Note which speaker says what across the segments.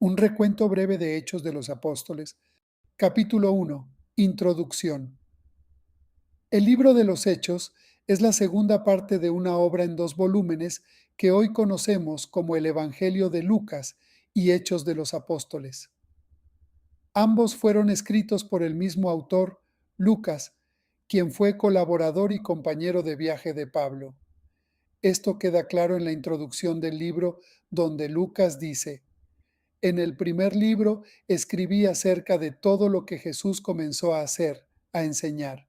Speaker 1: Un recuento breve de Hechos de los Apóstoles. Capítulo 1. Introducción. El libro de los Hechos es la segunda parte de una obra en dos volúmenes que hoy conocemos como el Evangelio de Lucas y Hechos de los Apóstoles. Ambos fueron escritos por el mismo autor, Lucas, quien fue colaborador y compañero de viaje de Pablo. Esto queda claro en la introducción del libro, donde Lucas dice: En el primer libro escribí acerca de todo lo que Jesús comenzó a hacer, a enseñar.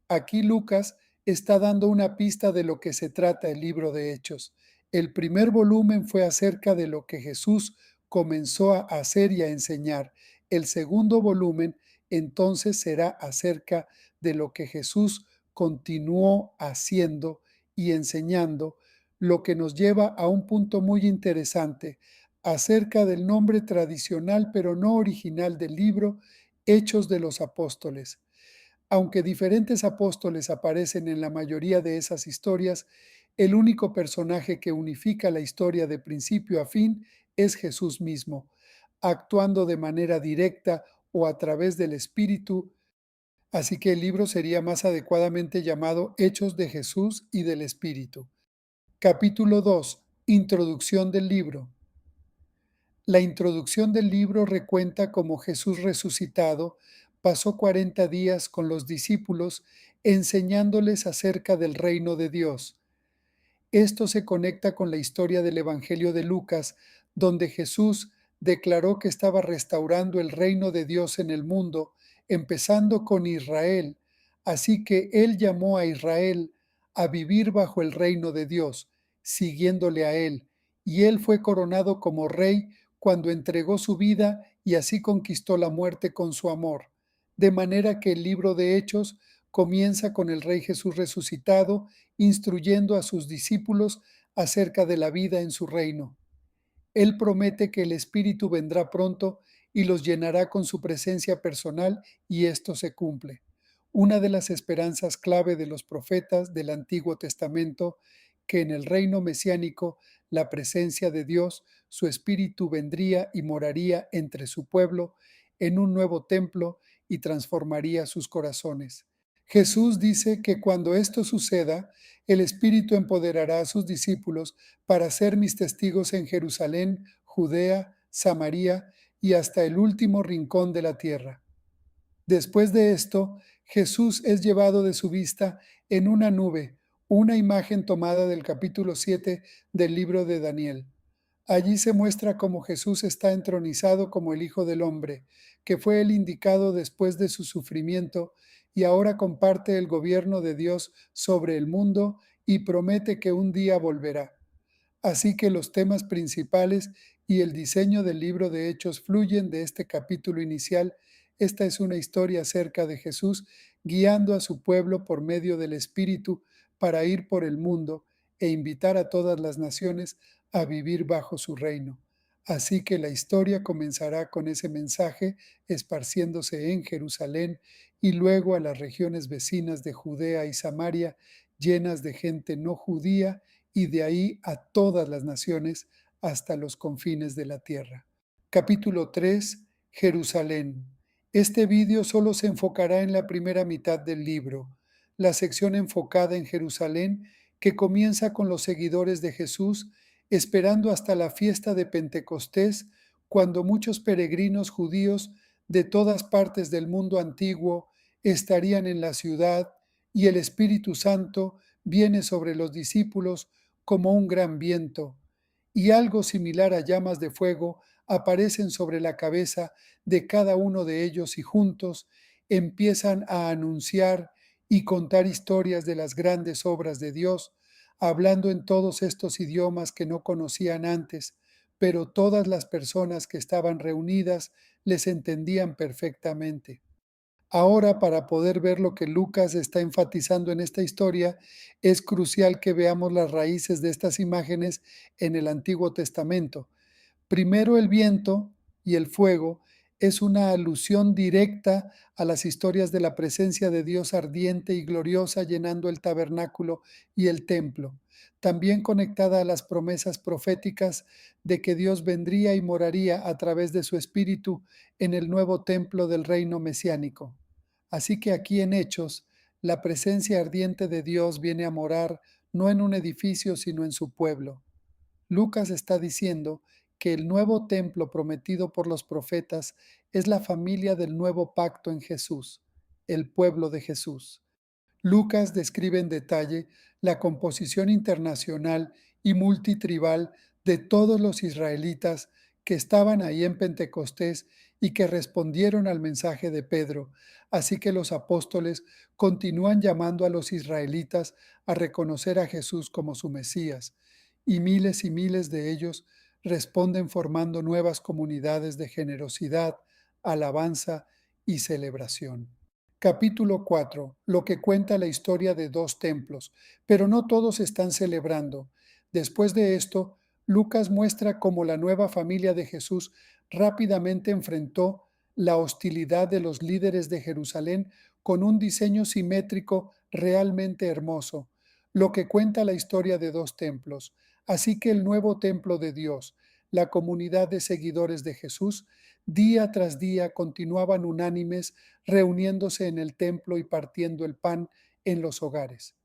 Speaker 1: Aquí Lucas está dando una pista de lo que se trata el libro de Hechos. El primer volumen fue acerca de lo que Jesús comenzó a hacer y a enseñar. El segundo volumen entonces será acerca de lo que Jesús continuó haciendo y enseñando, lo que nos lleva a un punto muy interesante acerca del nombre tradicional pero no original del libro, Hechos de los Apóstoles. Aunque diferentes apóstoles aparecen en la mayoría de esas historias, el único personaje que unifica la historia de principio a fin es Jesús mismo, actuando de manera directa o a través del Espíritu, así que el libro sería más adecuadamente llamado Hechos de Jesús y del Espíritu. Capítulo 2. Introducción del libro. La introducción del libro recuenta cómo Jesús resucitado pasó 40 días con los discípulos enseñándoles acerca del reino de Dios. Esto se conecta con la historia del Evangelio de Lucas, donde Jesús declaró que estaba restaurando el reino de Dios en el mundo, empezando con Israel. Así que Él llamó a Israel a vivir bajo el reino de Dios, siguiéndole a Él, y Él fue coronado como rey cuando entregó su vida y así conquistó la muerte con su amor. De manera que el libro de Hechos comienza con el Rey Jesús resucitado, instruyendo a sus discípulos acerca de la vida en su reino. Él promete que el Espíritu vendrá pronto y los llenará con su presencia personal, y esto se cumple. Una de las esperanzas clave de los profetas del Antiguo Testamento, que en el reino mesiánico la presencia de Dios, su Espíritu vendría y moraría entre su pueblo en un nuevo templo y transformaría sus corazones. Jesús dice que cuando esto suceda, el Espíritu empoderará a sus discípulos para ser mis testigos en Jerusalén, Judea, Samaria y hasta el último rincón de la tierra. Después de esto, Jesús es llevado de su vista en una nube, una imagen tomada del capítulo 7 del libro de Daniel. Allí se muestra cómo Jesús está entronizado como el Hijo del Hombre, que fue el indicado después de su sufrimiento y ahora comparte el gobierno de Dios sobre el mundo y promete que un día volverá. Así que los temas principales y el diseño del libro de Hechos fluyen de este capítulo inicial. Esta es una historia acerca de Jesús guiando a su pueblo por medio del Espíritu para ir por el mundo e invitar a todas las naciones a vivir bajo su reino. Así que la historia comenzará con ese mensaje esparciéndose en Jerusalén y luego a las regiones vecinas de Judea y Samaria, llenas de gente no judía, y de ahí a todas las naciones hasta los confines de la tierra. Capítulo 3. Jerusalén. Este vídeo solo se enfocará en la primera mitad del libro, la sección enfocada en Jerusalén que comienza con los seguidores de Jesús esperando hasta la fiesta de Pentecostés, cuando muchos peregrinos judíos de todas partes del mundo antiguo estarían en la ciudad y el Espíritu Santo viene sobre los discípulos como un gran viento, y algo similar a llamas de fuego aparecen sobre la cabeza de cada uno de ellos y juntos empiezan a anunciar y contar historias de las grandes obras de Dios, hablando en todos estos idiomas que no conocían antes, pero todas las personas que estaban reunidas les entendían perfectamente. Ahora, para poder ver lo que Lucas está enfatizando en esta historia, es crucial que veamos las raíces de estas imágenes en el Antiguo Testamento. Primero el viento y el fuego es una alusión directa a las historias de la presencia de Dios ardiente y gloriosa llenando el tabernáculo y el templo, también conectada a las promesas proféticas de que Dios vendría y moraría a través de su Espíritu en el nuevo templo del reino mesiánico. Así que aquí en Hechos, la presencia ardiente de Dios viene a morar no en un edificio, sino en su pueblo. Lucas está diciendo que el nuevo templo prometido por los profetas es la familia del nuevo pacto en Jesús, el pueblo de Jesús. Lucas describe en detalle la composición internacional y multitribal de todos los israelitas que estaban ahí en Pentecostés y que respondieron al mensaje de Pedro. Así que los apóstoles continúan llamando a los israelitas a reconocer a Jesús como su Mesías, y miles de ellos responden formando nuevas comunidades de generosidad, alabanza y celebración. Capítulo 4, lo que cuenta la historia de dos templos, pero no todos están celebrando. Después de esto, Lucas muestra cómo la nueva familia de Jesús rápidamente enfrentó la hostilidad de los líderes de Jerusalén con un diseño simétrico realmente hermoso, lo que cuenta la historia de dos templos. Así que el nuevo templo de Dios, la comunidad de seguidores de Jesús, día tras día continuaban unánimes reuniéndose en el templo y partiendo el pan en los hogares.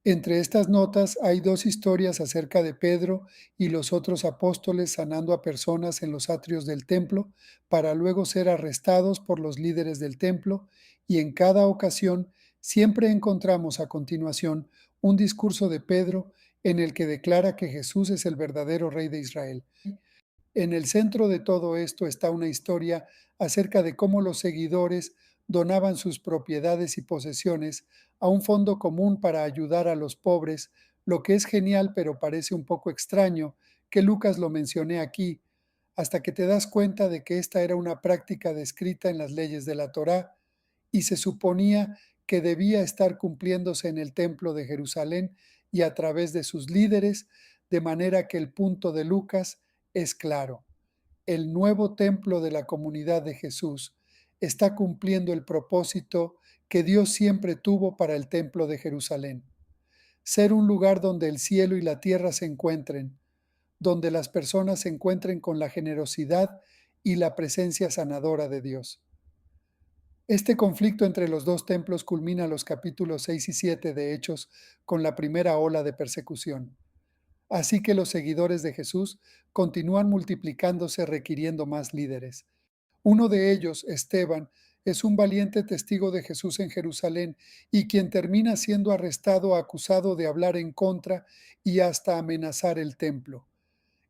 Speaker 1: Entre estas notas hay dos historias acerca de Pedro y los otros apóstoles sanando a personas en los atrios del templo para luego ser arrestados por los líderes del templo, y en cada ocasión siempre encontramos a continuación un discurso de Pedro en el que declara que Jesús es el verdadero rey de Israel. En el centro de todo esto está una historia acerca de cómo los seguidores donaban sus propiedades y posesiones a un fondo común para ayudar a los pobres, lo que es genial pero parece un poco extraño que Lucas lo mencione aquí, hasta que te das cuenta de que esta era una práctica descrita en las leyes de la Torá y se suponía que debía estar cumpliéndose en el templo de Jerusalén y a través de sus líderes, de manera que el punto de Lucas es claro. El nuevo templo de la comunidad de Jesús está cumpliendo el propósito que Dios siempre tuvo para el templo de Jerusalén: ser un lugar donde el cielo y la tierra se encuentren, donde las personas se encuentren con la generosidad y la presencia sanadora de Dios. Este conflicto entre los dos templos culmina los capítulos 6 y 7 de Hechos con la primera ola de persecución. Así que los seguidores de Jesús continúan multiplicándose requiriendo más líderes. Uno de ellos, Esteban, es un valiente testigo de Jesús en Jerusalén y quien termina siendo arrestado acusado de hablar en contra y hasta amenazar el templo.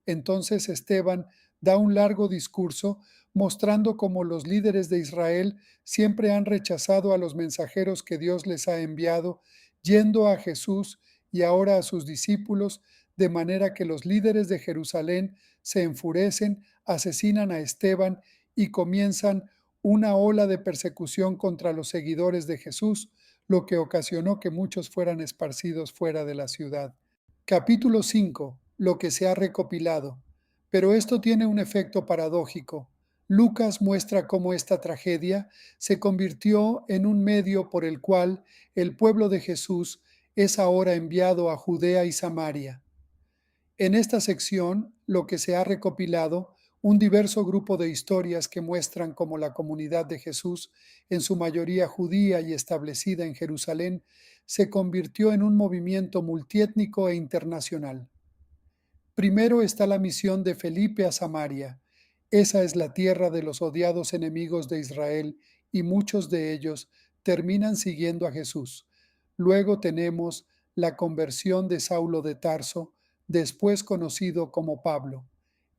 Speaker 1: Entonces Esteban da un largo discurso mostrando cómo los líderes de Israel siempre han rechazado a los mensajeros que Dios les ha enviado, yendo a Jesús y ahora a sus discípulos, de manera que los líderes de Jerusalén se enfurecen, asesinan a Esteban y comienzan una ola de persecución contra los seguidores de Jesús, lo que ocasionó que muchos fueran esparcidos fuera de la ciudad. Capítulo 5. Lo que se ha recopilado. Pero esto tiene un efecto paradójico. Lucas muestra cómo esta tragedia se convirtió en un medio por el cual el pueblo de Jesús es ahora enviado a Judea y Samaria. En esta sección, lo que se ha recopilado, un diverso grupo de historias que muestran cómo la comunidad de Jesús, en su mayoría judía y establecida en Jerusalén, se convirtió en un movimiento multiétnico e internacional. Primero está la misión de Felipe a Samaria. Esa es la tierra de los odiados enemigos de Israel y muchos de ellos terminan siguiendo a Jesús. Luego tenemos la conversión de Saulo de Tarso, después conocido como Pablo.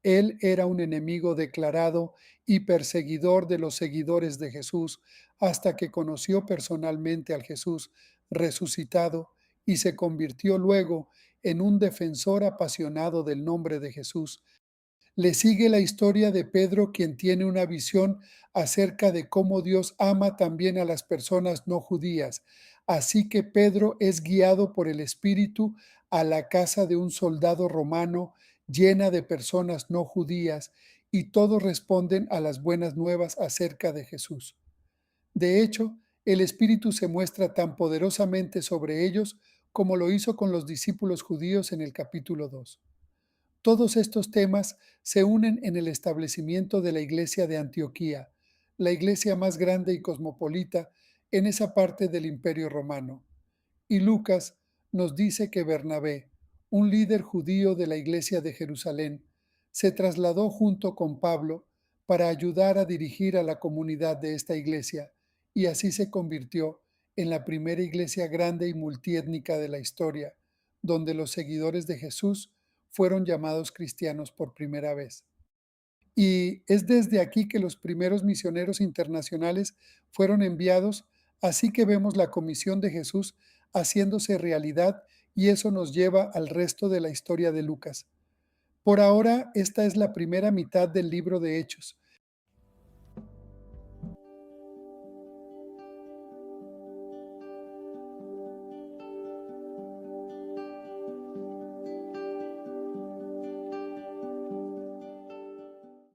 Speaker 1: Él era un enemigo declarado y perseguidor de los seguidores de Jesús hasta que conoció personalmente al Jesús resucitado y se convirtió luego en un defensor apasionado del nombre de Jesús. Le sigue la historia de Pedro, quien tiene una visión acerca de cómo Dios ama también a las personas no judías. Así que Pedro es guiado por el Espíritu a la casa de un soldado romano llena de personas no judías y todos responden a las buenas nuevas acerca de Jesús. De hecho, el Espíritu se muestra tan poderosamente sobre ellos como lo hizo con los discípulos judíos en el capítulo 2. Todos estos temas se unen en el establecimiento de la iglesia de Antioquía, la iglesia más grande y cosmopolita en esa parte del Imperio Romano. Y Lucas nos dice que Bernabé, un líder judío de la iglesia de Jerusalén, se trasladó junto con Pablo para ayudar a dirigir a la comunidad de esta iglesia, y así se convirtió en la primera iglesia grande y multiétnica de la historia, donde los seguidores de Jesús fueron llamados cristianos por primera vez. Y es desde aquí que los primeros misioneros internacionales fueron enviados, así que vemos la comisión de Jesús haciéndose realidad y eso nos lleva al resto de la historia de Lucas. Por ahora, esta es la primera mitad del libro de Hechos,